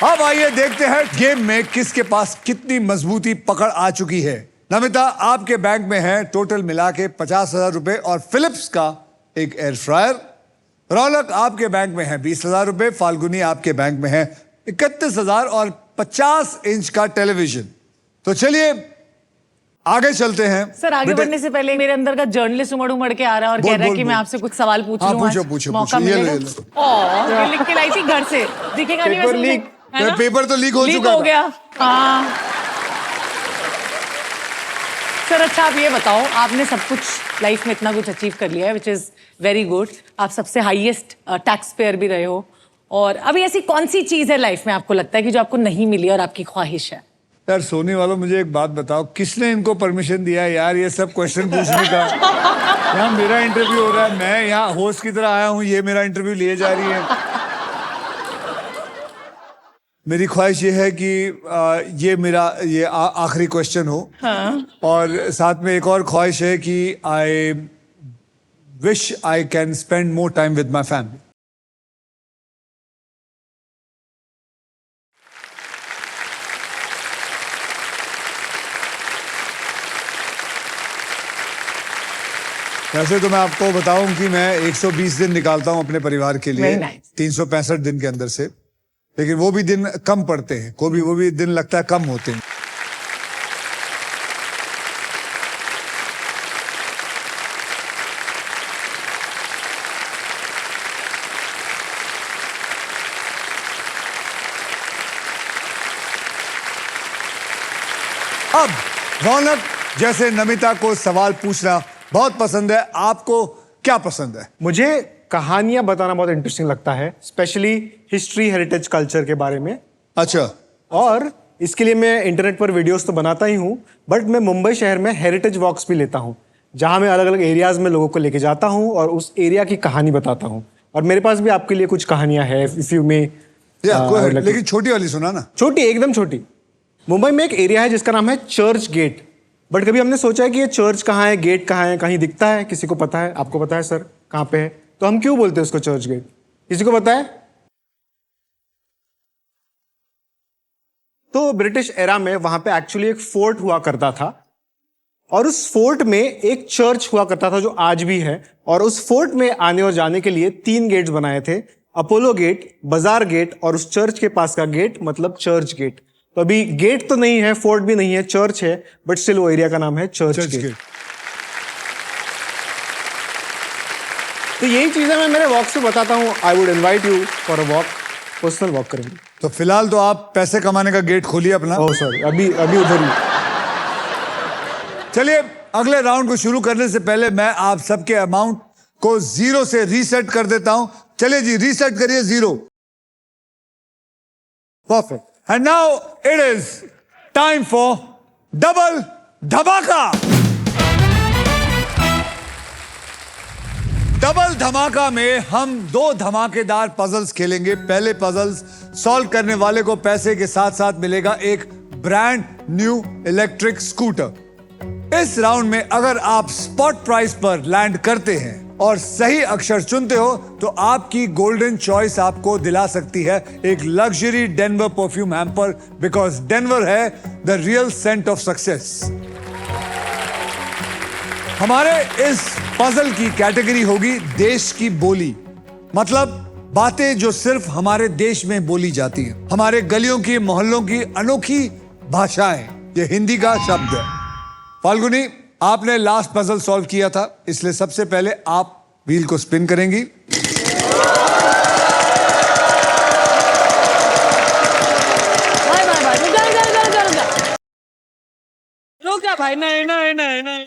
अब आइए देखते हैं गेम में किसके पास कितनी मजबूती पकड़ आ चुकी है। नमिता, आपके बैंक में है टोटल मिला के 50,000 रुपए और फिलिप्स का एक एयर फ्रायर। रौनक, आपके बैंक में है 20,000 रुपए। फाल्गुनी, आपके बैंक में है 31,000 और 50 इंच का टेलीविजन। तो चलिए आगे चलते हैं। सर, आगे बढ़ने से पहले मेरे अंदर का जर्नलिस्ट उमड़ उमड़ के आ रहा है और कह रहा है कि मैं आपसे कुछ सवाल पूछ लूं। पूछो। मौका मिलेगा? ये लिख के लाई थी घर से, दिखेगा नहीं वैसे लीक। पेपर तो लीक हो चुका हो गया। हाँ सर, अच्छा आप ये बताओ, आपने सब कुछ लाइफ में इतना कुछ अचीव कर लिया है, विच इज वेरी गुड। आप सबसे हाईएस्ट टैक्स पेयर भी रहे हो, और अभी ऐसी कौन सी चीज है लाइफ में आपको लगता है कि जो आपको नहीं मिली और आपकी ख्वाहिश है? यार सोने वालों, मुझे एक बात बताओ, किसने इनको परमिशन दिया यार ये सब क्वेश्चन पूछने का? यहाँ मेरा इंटरव्यू हो रहा है, मैं यहाँ होस्ट की तरह आया हूँ, ये मेरा इंटरव्यू लिए जा रही है। मेरी ख्वाहिश ये है कि ये मेरा आखिरी क्वेश्चन हो। हाँ। और साथ में एक और ख्वाहिश है कि I wish I can spend more time with my family. वैसे तो मैं आपको बताऊं कि मैं 120 दिन निकालता हूं अपने परिवार के लिए, 365 दिन के अंदर से, लेकिन वो भी दिन कम पड़ते हैं, वो भी दिन लगता है कम होते हैं। अब रौनक, जैसे नमिता को सवाल पूछना बहुत पसंद है, आपको क्या पसंद है? मुझे कहानियां बताना बहुत इंटरेस्टिंग लगता है, स्पेशली हिस्ट्री, हेरिटेज, कल्चर के बारे में। अच्छा। और इसके लिए मैं इंटरनेट पर वीडियोस तो बनाता ही हूँ, बट मैं मुंबई शहर में हेरिटेज वॉक्स भी लेता हूँ, जहाँ मैं अलग अलग एरियाज में लोगों को लेके जाता हूँ और उस एरिया की कहानी बताता हूँ। और मेरे पास भी आपके लिए कुछ कहानियां हैं, इफ यू में। लेकिन छोटी वाली सुना ना। छोटी, एकदम छोटी। मुंबई में एक एरिया है जिसका नाम है चर्च गेट, बट कभी हमने सोचा है कि ये चर्च कहाँ है, गेट कहाँ है, कहीं दिखता है? किसी को पता है? आपको पता है सर कहाँ पे है? तो हम क्यों बोलते हैं उसको चर्च गेट? किसी को पता है? तो ब्रिटिश एरा में वहां पे एक्चुअली एक फोर्ट हुआ करता था, और उस फोर्ट में एक चर्च हुआ करता था जो आज भी है। और उस फोर्ट में आने और जाने के लिए 3 गेट्स बनाए थे, अपोलो गेट, बाजार गेट और उस चर्च के पास का गेट, मतलब चर्च गेट। तो अभी गेट तो नहीं है, फोर्ट भी नहीं है, चर्च है, बट स्टिल वो एरिया का नाम है चर्च गेट। तो यही चीजें मैं मेरे वॉक से बताता हूँ। I would invite you for a walk, personal walk करेंगे। तो फिलहाल तो आप पैसे कमाने का गेट खोलिए अपना। ओह सॉरी, अभी उधर ही। चलिए अगले राउंड को शुरू करने से पहले मैं आप सबके अमाउंट को 0 से रीसेट कर देता हूं। चलिए जी, रीसेट करिए 0। Perfect. And now it is time for double धमाका। डबल धमाका में हम 2 धमाकेदार पजल्स खेलेंगे। पहले पजल्स सॉल्व करने वाले को पैसे के साथ साथ मिलेगा एक ब्रांड न्यू इलेक्ट्रिक स्कूटर। इस राउंड में अगर आप स्पॉट प्राइस पर लैंड करते हैं और सही अक्षर चुनते हो तो आपकी गोल्डन चॉइस आपको दिला सकती है एक luxury Denver perfume hamper, because Denver है the real scent of success. हमारे इस पजल की कैटेगरी होगी देश की बोली, मतलब बातें जो सिर्फ हमारे देश में बोली जाती हैं, हमारे गलियों की, मोहल्लों की अनोखी भाषाएं। ये हिंदी का शब्द है। फाल्गुनी, आपने लास्ट पजल सॉल्व किया था, इसलिए सबसे पहले आप व्हील को स्पिन करेंगी। रुक जा भाई, नहीं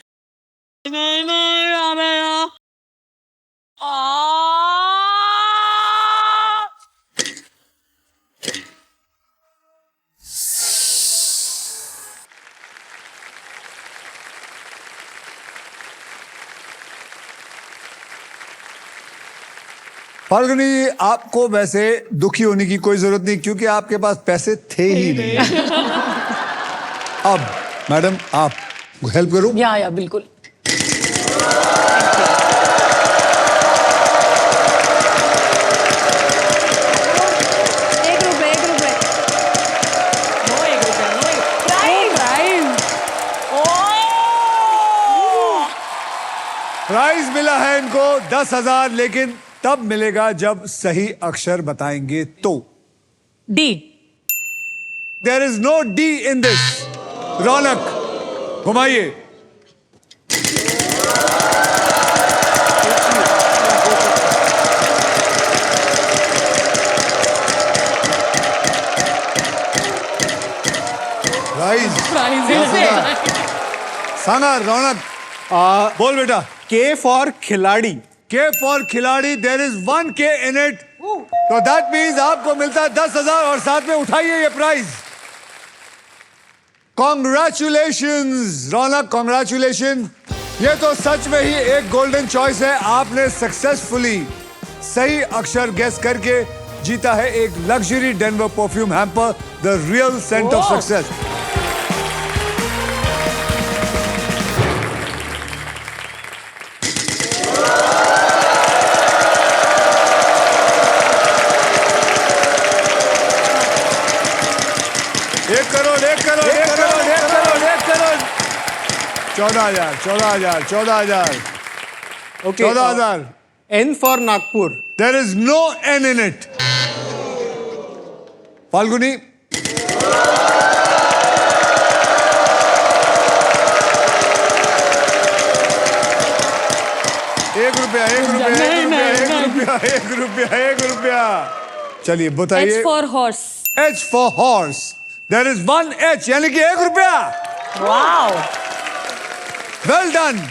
फाल्गुनी, आपको वैसे दुखी होने की कोई जरूरत नहीं, क्योंकि आपके पास पैसे थे ही नहीं। अब मैडम, आप हेल्प करूं? या बिल्कुल। मिला है इनको 10,000, लेकिन तब मिलेगा जब सही अक्षर बताएंगे तो। D. There is no D in this. Raunak घुमाइए। साना रौनक बोल बेटा। के फॉर खिलाड़ी। के फॉर खिलाड़ी। There is 1 K in it, तो दैट मीन्स आपको मिलता है 10,000 और साथ में उठाइए ये प्राइज। कॉन्ग्रेचुलेशंस रौनक, कॉन्ग्रेचुलेशन। ये तो सच में ही एक गोल्डन चॉइस है। आपने सक्सेसफुली सही अक्षर गेस करके जीता है एक luxury Denver perfume hamper, the real scent of success. एक crore 14,000 okay 14,000। N for Nagpur. There is no N in it. Falguni. एक रुपया। चलिए बताइए। H for horse. H for horse. There is 1 H, यानी कि 1 रुपया। Wow, well done.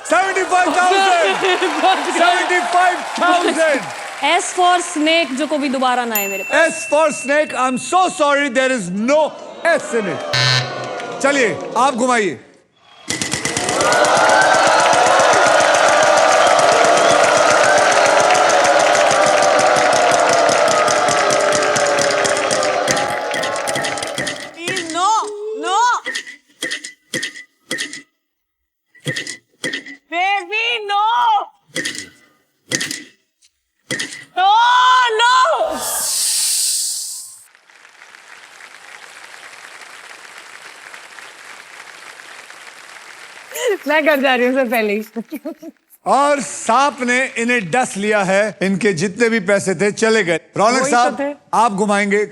$75,000। S for snake जो को भी दोबारा ना है मेरे पास। S for snake. I'm so sorry, there is no S in it. चलिए आप घुमाइए। No no baby, no no no. मैं कर जा रही हूँ सर पहले ही। और सांप ने इन्हें डस लिया है। इनके जितने भी पैसे थे चले गए। रौनक वही तो साहब थे। आप घुमाएंगे।